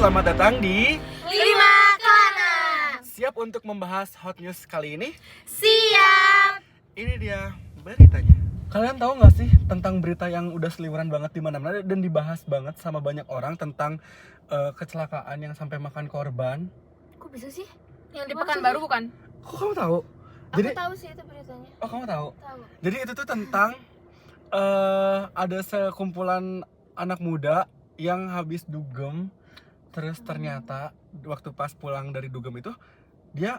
selamat datang di 5 Kelana. Siap untuk membahas hot news kali ini? Siap. Ini dia beritanya. Kalian tahu nggak sih tentang berita yang udah seliweran banget di mana-mana dan dibahas banget sama banyak orang tentang kecelakaan yang sampai makan korban? Kok bisa sih? Yang di Pekanbaru bukan? Kok kamu tahu? Aku tahu sih itu beritanya. Oh, kamu tahu? Tahu. Jadi itu tuh tentang ada sekumpulan anak muda yang habis dugem, terus ternyata waktu pas pulang dari dugem itu dia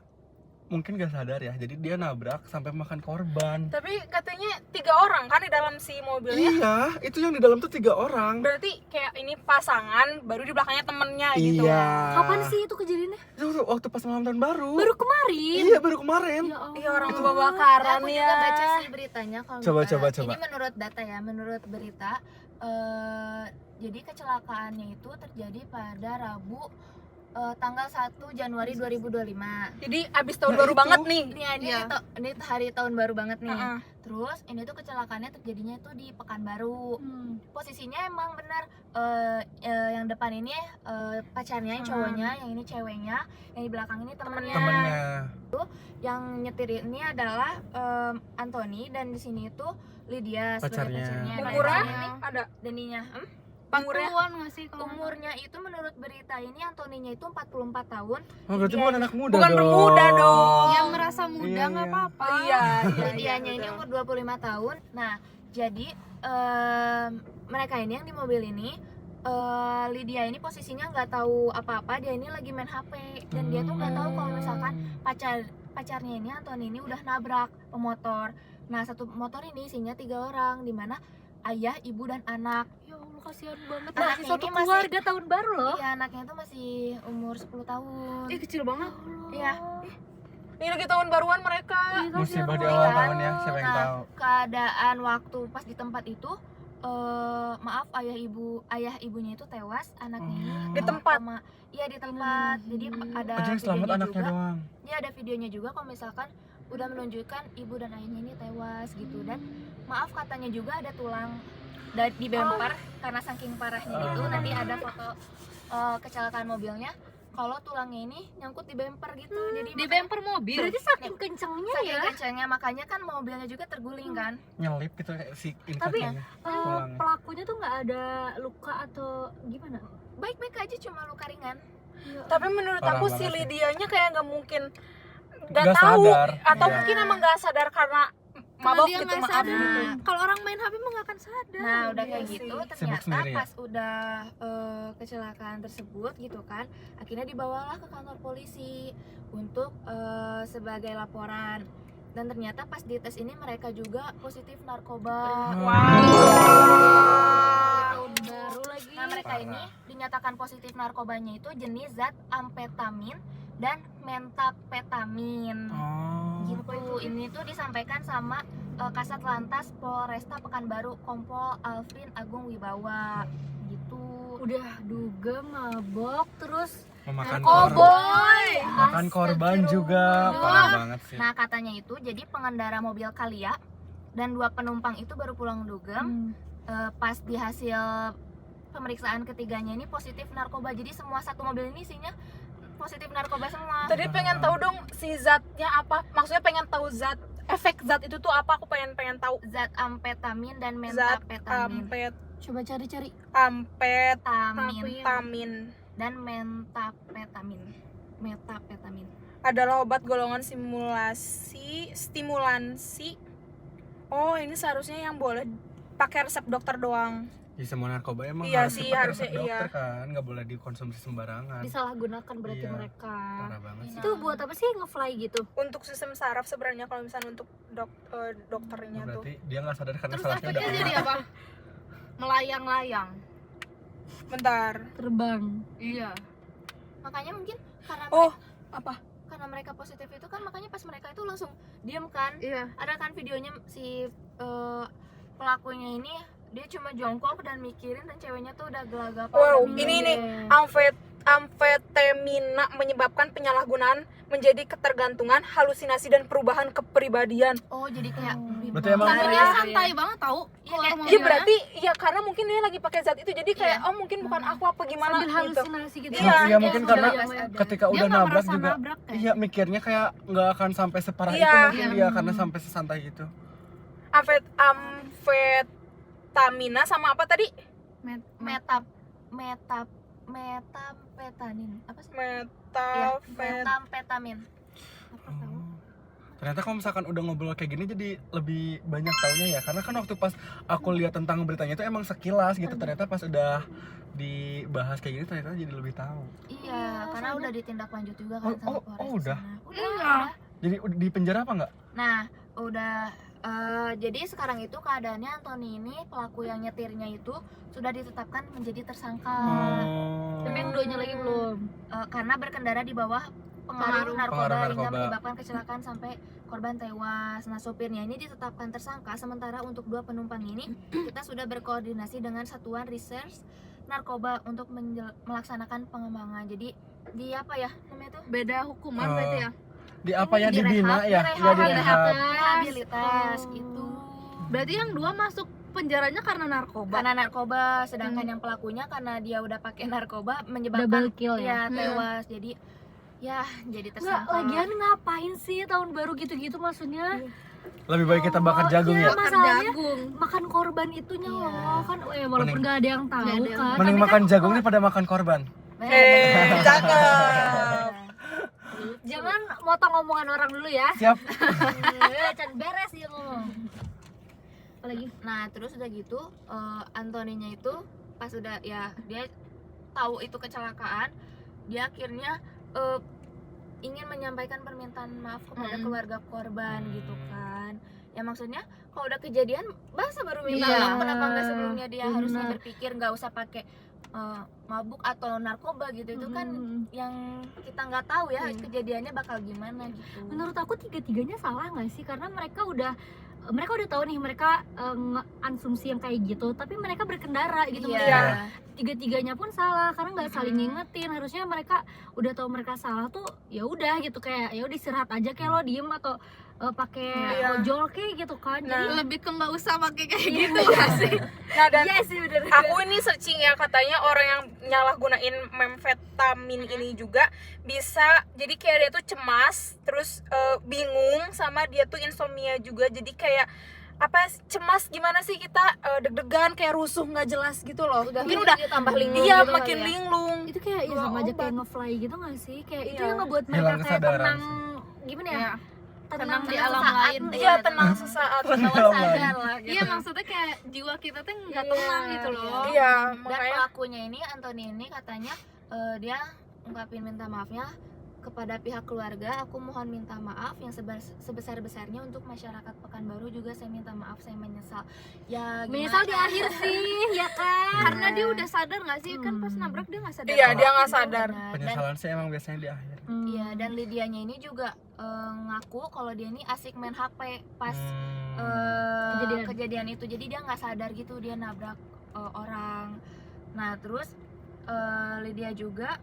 mungkin gak sadar ya, jadi dia nabrak sampai makan korban. Tapi katanya 3 orang kan di dalam si mobilnya. Iya, itu yang di dalam tuh 3 orang. Berarti kayak ini pasangan, baru di belakangnya temennya gitu. Iya. Kapan sih itu kejadiannya? Itu waktu pas malam tahun baru. Baru kemarin. Iya, baru kemarin. Ya Allah. Iya, orang kebakaran Aku ya. juga baca sih beritanya kalau Coba. Ini menurut data ya, menurut berita jadi kecelakaannya itu terjadi pada Rabu tanggal 1 Januari 2025. Jadi abis tahun Nah, baru itu. banget nih. Ini hari tahun baru banget nih. Heeh. Terus ini tuh kecelakaannya terjadinya tuh di Pekanbaru. Posisinya emang benar yang depan ini pacarnya, yang cowoknya, yang ini ceweknya, yang di belakang ini temennya. Temennya. Yang nyetir ini adalah Anthony, dan di sini itu Lydia sebagai Pacarnya. pacarnya. Nah, Umurnya ini ada Daninya. umurnya. Nggak sih umurnya itu menurut berita ini Antoninya itu 44 tahun. Oh, berarti bukan anak muda Bukan dong. bermuda dong. Yang merasa muda Iya, nggak iya. apa-apa. Iya, Lydianya ini umur 25 tahun. Nah, jadi mereka ini yang di mobil ini Lydia ini posisinya nggak tahu apa-apa, dia ini lagi main HP dan dia tuh nggak tahu kalau misalkan pacarnya ini Anthony ini udah nabrak pemotor. Nah, satu motor ini isinya 3 orang, di mana ayah, ibu, dan anak. Ya Allah, kasihan banget. Anaknya Masih satu ini masih- keluarga tahun baru loh. Iya, anaknya tuh masih umur 10 tahun. Kecil banget. Iya. Ini lagi tahun baruan mereka. Musibah di Iya. awal tahun ya, siapa yang Nah, tahu? keadaan waktu pas di tempat itu maaf, ayah ibunya itu tewas, anaknya ini Di tempat? Iya, di tempat. Jadi ada Oh, jadi selamat videonya anaknya juga. doang. Iya, ada videonya juga kalau misalkan udah menunjukkan ibu dan ayahnya ini tewas gitu. Dan maaf, katanya juga ada tulang di bumper karena saking parahnya itu. Nanti ada foto kecelakaan mobilnya kalau tulangnya ini nyangkut di bumper gitu. Jadi Di makanya- bumper mobil. Berarti saking kencengnya saking ya. kencangnya, makanya kan mobilnya juga terguling kan. Nyelip gitu kayak si ini Tapi, kakinya. Eh, tulangnya. pelakunya tuh nggak ada luka atau gimana? Baik-baik aja, cuma luka ringan. Tapi menurut Parah aku banget si sih. Lydianya kayak nggak mungkin nggak Nggak tahu sadar. atau Iya. mungkin emang nggak sadar karena mabok dia gitu, nggak maaf sadar. gitu. Kalau orang main HP mah nggak akan sadar. Nah, udah iya kayak sih. gitu, Sibuk ternyata sendiri ya? pas udah kecelakaan tersebut gitu kan, akhirnya dibawalah ke kantor polisi untuk sebagai laporan. Dan ternyata pas dites ini mereka juga positif narkoba. Tahun baru lagi. Nah, mereka Parah. ini dinyatakan positif narkobanya itu jenis zat amfetamin dan metapetamin. Oh. Gitu. Ini tuh disampaikan sama Kasat Lantas Polresta Pekanbaru, Kompol Alvin Agung Wibawa. Gitu. Udah duga mabok terus Memakan Narkoboy. Makan korban juga. Parah banget sih. Nah, katanya itu jadi pengendara mobil Kalia dan 2 penumpang itu baru pulang dugem. Pas di hasil pemeriksaan ketiganya ini positif narkoba. Jadi semua satu mobil ini isinya positif narkoba semua. Tadi pengen tahu dong si zatnya apa? Maksudnya pengen tahu efek zat itu tuh apa? Aku pengen tahu. Zat amfetamin dan Zat metapetamin. coba cari-cari. Amfetamin Dan metapetamin. adalah obat golongan stimulansi. Oh, ini seharusnya yang boleh pakai resep dokter doang. Di semua narkoba emang Iya harus sih, pakai harusnya resep dokter iya. kan, nggak boleh dikonsumsi sembarangan. Disalahgunakan berarti Iya. mereka. Parah banget sih. Itu buat apa sih ngefly gitu? Untuk sistem saraf sebenarnya kalau misalnya untuk dokternya tuh. Berarti dia nggak sadar karena Terus salahnya udah efeknya jadi kena. apa? Melayang-layang. Bentar. Terbang. Iya. Makanya mungkin karena Oh, apa? karena mereka positif itu kan, makanya pas mereka itu langsung diam kan. Iya. Ada kan videonya si pelakunya ini, dia cuma jongkok dan mikirin, dan ceweknya tuh udah gelagapan. Wow, dan ini bingung. amfet amfetamina menyebabkan penyalahgunaan menjadi ketergantungan, halusinasi dan perubahan kepribadian. Oh, jadi kayak Berarti emang- Tapi bipolar. dia santai banget tau. Iya, Keluar kayak- mobilnya. Iya berarti ya karena mungkin dia lagi pakai zat itu jadi kayak oh mungkin bukan aku apa gimana sambil gitu. halusinasi gitu. Iya, Iya, mungkin iya, karena iya, iya. ketika Dia udah nggak nabrak merasa juga nabrak, kan? iya mikirnya kayak nggak akan sampai separah Iya. itu mungkin Iya. dia karena sampai sesantai gitu. Amfetamina sama apa tadi? Metamfetamin. Apa sih? Metafet. Metamfetamin. Ternyata kalau misalkan udah ngobrol kayak gini jadi lebih banyak taunya ya. Karena kan waktu pas aku lihat tentang beritanya itu emang sekilas gitu. Ternyata pas udah dibahas kayak gini ternyata jadi lebih tahu. Iya, karena udah ditindak lanjut juga Oh, kan sama oh, Polres oh, di udah? sana. Iya. Udah. Jadi di penjara apa nggak? Nah, udah jadi sekarang itu keadaannya Anthony ini pelaku yang nyetirnya itu sudah ditetapkan menjadi tersangka. Tapi yang duanya lagi belum. Karena berkendara di bawah pengaruh narkoba Pengaruh hingga narkoba. menyebabkan kecelakaan sampai korban tewas. Nah, sopirnya ini ditetapkan tersangka, sementara untuk 2 penumpang ini kita sudah berkoordinasi dengan Satuan Reserse Narkoba untuk melaksanakan pengembangan. Jadi di apa ya namanya tuh? Beda hukuman Oh. berarti ya. Di apa ya? Dibina ya? direhab, Iya, direhab. rehabilitas Oh. gitu. Berarti yang 2 masuk penjaranya karena narkoba. Karena narkoba, sedangkan yang pelakunya karena dia udah pakai narkoba menyebabkan Double kill ya Hmm. tewas. Jadi ya jadi Nggak, tersangka. lagian ngapain sih tahun baru gitu-gitu maksudnya? Lebih baik kita bakar jagung iya. ya. Bakar masalahnya- jagung. Makan korban itunya Iya. loh kan walaupun Mending- nggak ada yang tahu Nggak ada yang kan. Mending tapi makan kan- jagung daripada makan korban. Bener. cakep. Jangan motong omongan orang dulu ya. Siap. Can beres ya ngomong. Apalagi? Nah, terus udah gitu Antoninya itu pas udah ya dia tahu itu kecelakaan, dia akhirnya ingin menyampaikan permintaan maaf kepada keluarga korban gitu kan. Ya maksudnya kalau udah kejadian masa baru minta Iya. maaf, kenapa nggak sebelumnya dia Bener. harusnya berpikir nggak usah pakai mabuk atau narkoba gitu. Itu kan yang kita nggak tahu ya Iya. kejadiannya bakal gimana gitu. Menurut aku tiga-tiganya salah nggak sih? Karena mereka udah tahu nih mereka asumsi yang kayak gitu, tapi mereka berkendara gitu. Iya. Mereka tiga-tiganya pun salah karena nggak saling Mm-mm. ngingetin. Harusnya mereka udah tahu mereka salah tuh ya udah gitu, kayak ya udah istirahat aja, kayak lo diem atau pakai Iya. ojol kayak gitu kan. Nah, Jadi Lebih ke nggak usah pakai kayak Iya. gitu gak sih? nah dan iya sih bener. Aku ini searching ya, katanya orang yang nyalahgunain memfetamin ini juga bisa jadi kayak dia tuh cemas, terus bingung, sama dia tuh insomnia juga. Jadi kayak apa, cemas gimana sih kita, deg-degan, kayak rusuh nggak jelas gitu loh. Mungkin udah tambah linglung iya gitu makin kali ya. linglung. Itu kayak ya Dua sama aja obat. kayak ngefly gitu nggak sih? Kayak itu Iya. yang ngebuat mereka Hilang kayak kesadaran tenang, sih. gimana ya? Iya. Tenang di di alam alam lain. Iya, tenang sesaat. Bawah sadar lah gitu. Iya, maksudnya kayak jiwa kita tuh nggak Iya, tenang gitu loh. Iya, Dan makanya pelakunya ini Anthony ini katanya dia ungkapin minta maafnya kepada pihak keluarga. Aku mohon minta maaf yang sebesar-besarnya untuk masyarakat Pekanbaru, juga saya minta maaf, saya menyesal. Ya Menyesal di gimana? akhir sih, ya kan? Karena dia udah sadar nggak sih? Kan pas nabrak dia nggak sadar. iya dia nggak sadar. Benar. Dan Penyesalan sih emang biasanya di akhir. iya, dan Lydianya ini juga ngaku kalau dia ini asik main HP pas kejadian itu. Jadi dia nggak sadar gitu dia nabrak orang. Nah, terus Lydia juga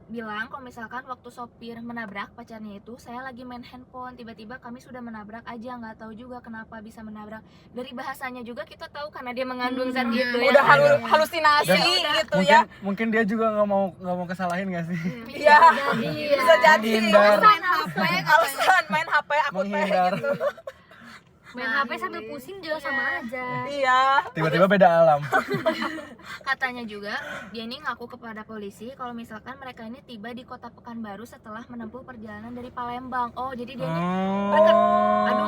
bilang kalau misalkan waktu sopir menabrak pacarnya itu, saya lagi main handphone, tiba-tiba kami sudah menabrak aja, nggak tahu juga kenapa bisa menabrak. Dari bahasanya juga kita tahu karena dia mengandung zat iya. itu ya. Udah halusinasi Dan gitu mungkin ya. mungkin dia juga nggak mau kesalahin nggak sih? Iya, Jadi bisa jadi. Menghindar. Main HP Alasan main HP aku teh Menghindar. gitu. main HP sambil pusing juga sama aja. Iya. Tiba-tiba beda alam. Katanya juga dia ini ngaku kepada polisi kalau misalkan mereka ini tiba di kota Pekanbaru setelah menempuh perjalanan dari Palembang. Oh, jadi dia ini aduh,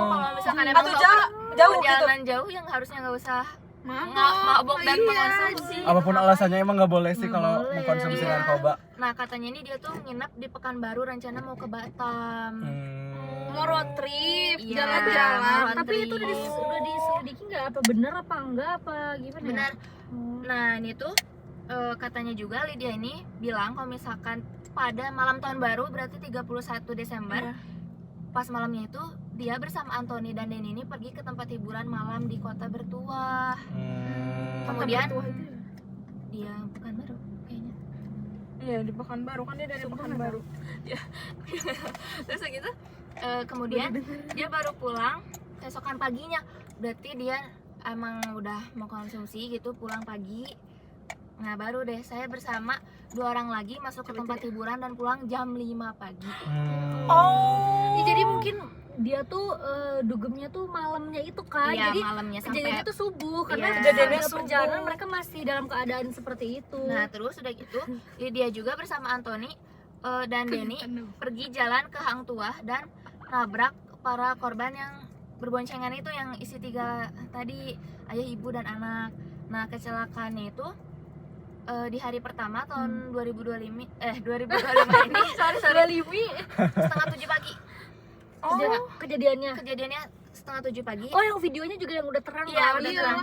kalau misalkan emang Aduh, nggak jauh gitu. perjalanan jauh yang harusnya nggak usah mabok, mabok dan iya. mengonsumsi. Apapun alasannya emang nggak boleh sih Nggak kalau boleh. mengkonsumsi Iya. narkoba. Nah, katanya ini dia tuh nginep di Pekanbaru, rencana mau ke Batam. Mau road trip, Iya, jalan-jalan. road Tapi itu trip. udah diselidiki nggak apa bener apa enggak apa gimana? ya? Benar. Hmm. Nah, ini tuh katanya juga Lydia ini bilang kalau misalkan pada malam tahun baru, berarti 31 Desember, pas malamnya itu dia bersama Anthony dan Denny ini pergi ke tempat hiburan malam di Kota Bertuah. Kemudian dia Pekanbaru kayaknya. Iya, di Pekanbaru kan dia dari Pekanbaru. Terus gitu kemudian dia baru pulang keesokan paginya, berarti dia emang udah mau konsumsi gitu, pulang pagi. Nah baru deh saya bersama 2 orang lagi masuk ke tempat hiburan dan pulang jam 5 pagi. Ya, jadi mungkin dia tuh dugemnya tuh malamnya itu kan, Iya, jadi malamnya kejadiannya sampai tuh subuh karena Iya. Kejadiannya dalam subuh. perjalanan mereka masih dalam keadaan seperti itu. Nah terus udah gitu dia juga bersama Anthony dan Denny pergi jalan ke Hang Tuah dan nabrak para korban yang berboncengan itu, yang isi 3 tadi, ayah, ibu, dan anak. Nah kecelakaannya itu di hari pertama tahun 2025 ini sorry setengah 7 pagi. Kejadiannya. Kejadiannya setengah 7 pagi. Oh, yang videonya juga yang udah terang Iya, kan? udah iya. terang.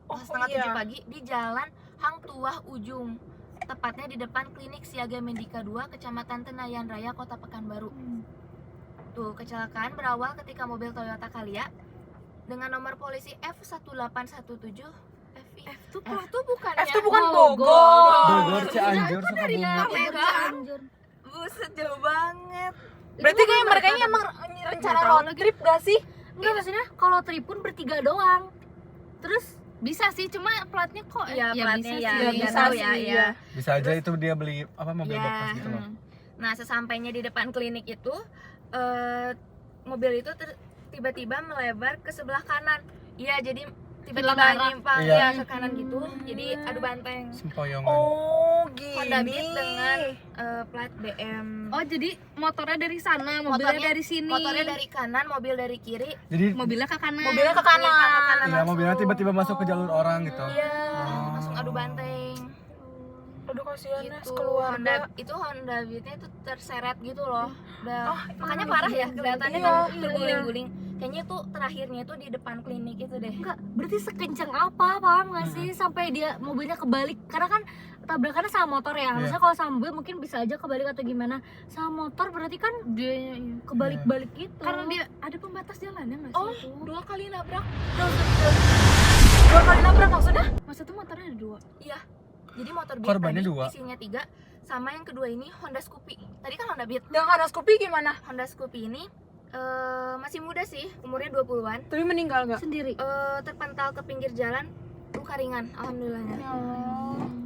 Oh, Setengah iya. 7 pagi di jalan Hang Tuah Ujung, tepatnya di depan klinik Siaga Medika 2 Kecamatan Tenayan Raya, Kota Pekanbaru. Tuh, kecelakaan berawal ketika mobil Toyota Calya dengan nomor polisi F1817 F tuh F tuh bukannya F tuh bukan Bogor. Bogor, Cianjur, Sukabumi. Cianjur. Buset, jauh banget. Berarti kayak mereka ini emang rencana road trip gak sih? Enggak, maksudnya kalau trip pun bertiga doang. Terus bisa sih, cuma platnya kok Iya, platnya ya, Ya, nggak bisa tahu sih, ya, iya. ya. Bisa aja itu dia beli apa mobil bekas gitu loh. Nah, sesampainya di depan klinik itu mobil itu tiba-tiba melebar ke sebelah kanan. Iya, jadi tiba-tiba Hilang arah. nyimpang Iya. ya ke kanan gitu. Jadi adu banteng. Sempoyongan. Oh, Honda Beat gini. dengan plat BM. Oh, jadi motornya dari sana, mobilnya Motornya- dari sini. Motornya dari kanan, mobil dari kiri. Jadi mobilnya ke kanan. Mobilnya ke kanan. Nyimpang ke kanan iya, langsung. mobilnya tiba-tiba masuk ke jalur orang gitu. Iya, Oh. langsung adu banteng. Aduh, kasihan ya Gitu. sekeluarga. Honda Beat-nya itu terseret gitu loh. Udah, Oh, makanya parah ya kelihatannya Iya, kan iya, berguling-guling. Kayaknya tuh terakhirnya itu di depan klinik itu deh. enggak, berarti sekencang apa, paham nggak sih sampai dia mobilnya kebalik? Karena kan tabrakannya sama motor ya. Maksudnya kalau sama mobil mungkin bisa aja kebalik atau gimana. Sama motor berarti kan Dia iya. kebalik-balik gitu. Karena dia ada pembatas jalannya nggak sih Oh, itu? 2 kali nabrak. 2 kali nabrak maksudnya? Masa tuh motornya ada 2? Iya. Jadi motor Beat Korbannya tadi 2. isinya 3, sama yang kedua ini Honda Scoopy. Tadi kan Honda Beat. Yang Honda Scoopy gimana? Honda Scoopy ini masih muda sih, umurnya 20-an. Tapi meninggal nggak? Sendiri. Terpental ke pinggir jalan, luka ringan, alhamdulillahnya.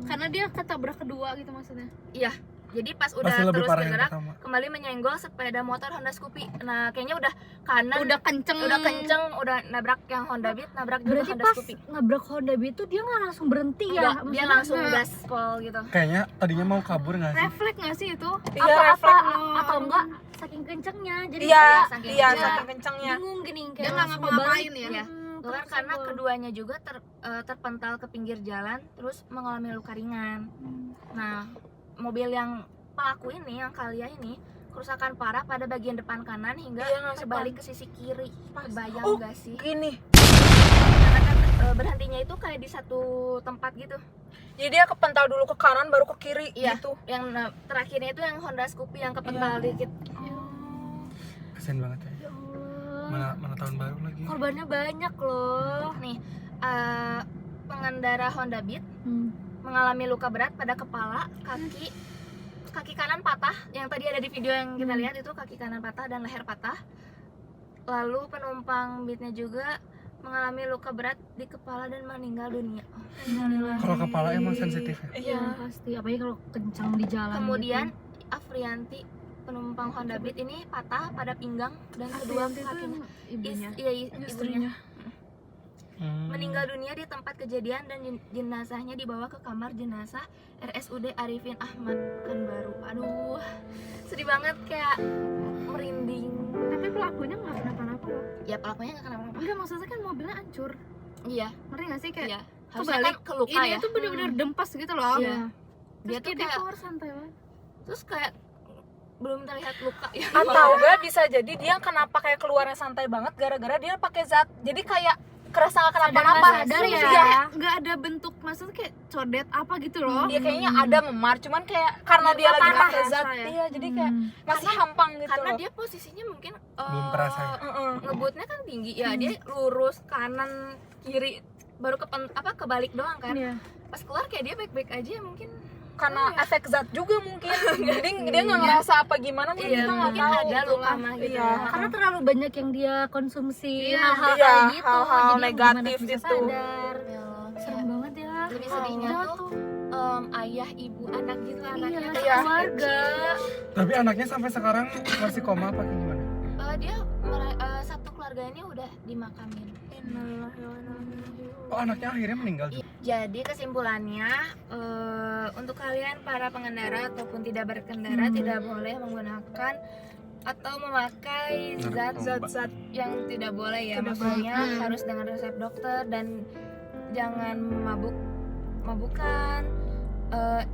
Karena dia ketabrak kedua gitu maksudnya. Iya. Jadi pas udah Pasti lebih terus parah yang bergerak, pertama. kembali menyenggol sepeda motor Honda Scoopy. Nah, kayaknya udah kanan, Udah kenceng. udah nabrak yang Honda Beat, nabrak juga Berarti Honda pas Scoopy. nabrak Honda Beat itu dia nggak langsung berhenti ya? Enggak, dia Maksudnya langsung nggak. gaspol gitu. Kayaknya tadinya mau kabur nggak sih? Refleks nggak sih itu? Iya, apa refleks. atau enggak saking kencengnya jadi Iya, saking iya, kencang. saking kencangnya. bingung gini Dia kayak nggak langsung ngapa-ngapain ngebalik. ya? Iya. Bahkan karena keduanya juga terpental ke pinggir jalan, terus mengalami luka ringan. Nah, mobil yang pelaku ini, yang Calya ini, kerusakan parah pada bagian depan kanan hingga Iya, nggak sih, terbalik ke sisi kiri. Pas. Kebayang Oh. gak sih? Gini. Karena kan berhentinya itu kayak di satu tempat gitu. Jadi dia kepental dulu ke kanan baru ke kiri Iya. gitu. Yang terakhirnya itu yang Honda Scoopy yang kepental dikit. Kasian banget ya. Ya Allah. Mana tahun baru lagi. Korbannya banyak loh. Nih, pengendara Honda Beat mengalami luka berat pada kepala, kaki kanan patah. Yang tadi ada di video yang kita lihat itu kaki kanan patah dan leher patah. Lalu penumpang Beatnya juga mengalami luka berat di kepala dan meninggal dunia. Kalau kepala emang sensitif ya. Iya pasti, apalagi kalau kencang di jalan. Kemudian Afrianti penumpang Honda Beat ini patah pada pinggang dan kedua kakinya. ibunya. Istrinya Hmm. meninggal dunia di tempat kejadian dan jenazahnya dibawa ke kamar jenazah RSUD Arifin Ahmad Pekanbaru. Aduh, sedih banget, kayak merinding. Tapi pelakunya nggak kenapa-napa loh. Ya pelakunya nggak kenapa-napa. Enggak, maksudnya kan mobilnya hancur. Iya, Ngerti nggak sih kayak iya. Harusnya kebalik. kan keluka Ini ya. tuh bener-bener dempas gitu loh. Iya. Terus Dia tuh kayak dia kayak keluar santai banget. terus kayak belum terlihat luka ya. Atau enggak bisa jadi dia kenapa kayak keluarnya santai banget gara-gara dia pakai zat. Jadi kayak kerasa nggak kenapa-napa. sadar ya. Iya. Nggak ada bentuk, maksudnya kayak codet apa gitu loh. Dia kayaknya ada memar, cuman kayak karena dia lagi parah pakai zat, rasa ya. iya jadi kayak masih Karena- hampang gitu Karena loh. dia posisinya mungkin Belum kerasa ya? ngebutnya kan tinggi ya, dia lurus kanan kiri baru kebalik doang kan. Iya. Pas keluar kayak dia baik-baik aja mungkin. karena efek zat juga mungkin. Jadi dia nggak ngerasa apa gimana, mungkin kita nggak mungkin tahu ada gitu luka kan. mah gitu Iya. ya. Karena terlalu banyak yang dia konsumsi Iya, hal-hal iya, kayak gitu, hal-hal jadi gimana negatif bisa itu. sadar. Ya, Serem banget ya. lebih sedihnya Jangan tuh ayah, ibu, anak gitu, anaknya Iya, tuh iya. masih keluarga. kecil. Tapi anaknya sampai sekarang masih koma apa kayak gimana? Dia satu keluarga ini udah dimakamin. Oh anaknya akhirnya meninggal juga. Jadi kesimpulannya untuk kalian para pengendara ataupun tidak berkendara tidak boleh menggunakan atau memakai zat-zat yang tidak boleh ya. Maksudnya harus dengan resep dokter dan jangan mabukan.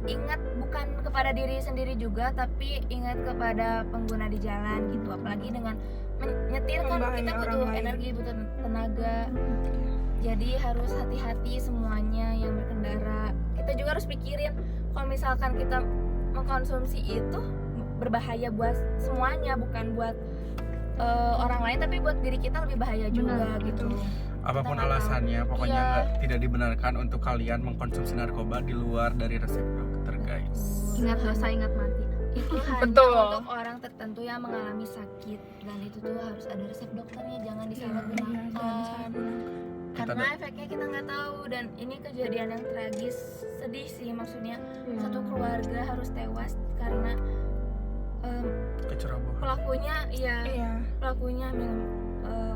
Ingat bukan kepada diri sendiri juga, tapi ingat kepada pengguna di jalan gitu. Apalagi dengan menyetir kan Membahaya kita butuh orang lain. energi, butuh tenaga. Jadi harus hati-hati semuanya yang berkendara. Kita juga harus pikirin kalau misalkan kita mengkonsumsi itu berbahaya buat semuanya, bukan buat orang lain, tapi buat diri kita lebih bahaya juga gitu. Apapun Kita nggak alasannya, pokoknya Iya. tidak dibenarkan untuk kalian mengkonsumsi narkoba di luar dari resep dokter guys. Ingat dosa, ingat mati. Itu hanya Betul. untuk orang tertentu yang mengalami sakit, dan itu tuh harus ada resep dokternya, jangan disalahgunakan. Karena efeknya kita nggak tahu, dan ini kejadian yang tragis, sedih sih maksudnya. Satu keluarga harus tewas karena Kecerobohan. pelakunya Iya. pelakunya minum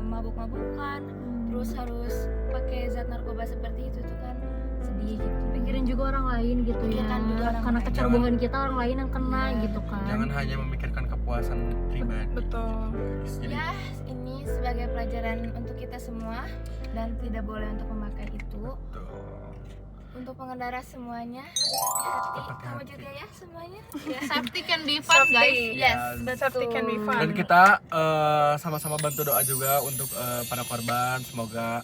mabuk-mabukan, terus harus pakai zat narkoba seperti itu tuh kan sedih gitu. Pikirin juga orang lain gitu ya. Pikirkan juga orang Karena lain. kecerobohan kita orang lain yang kena Iya. gitu kan. Jangan hanya memikirkan kepuasan pribadi. Betul. Guys. Jadi Ya, ini sebagai pelajaran untuk kita semua dan tidak boleh untuk memakai itu. tuh. Untuk pengendara semuanya hati-hati. Hati-hati. Kamu juga ya semuanya. Ya. Safety can be fun guys. Safety. Yes, Yes. Safety can be fun. Dan kita sama-sama bantu doa juga untuk para korban, semoga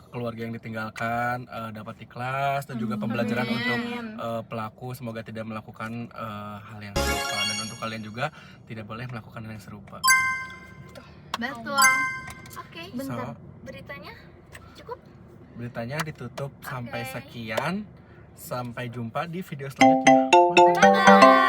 keluarga yang ditinggalkan dapat ikhlas, dan juga pembelajaran Amin. untuk pelaku semoga tidak melakukan hal yang serupa, dan untuk kalian juga tidak boleh melakukan hal yang serupa. Betul. Oke, So, beritanya cukup. beritanya ditutup sampai Oke. sekian. Sampai jumpa di video selanjutnya. Bye bye.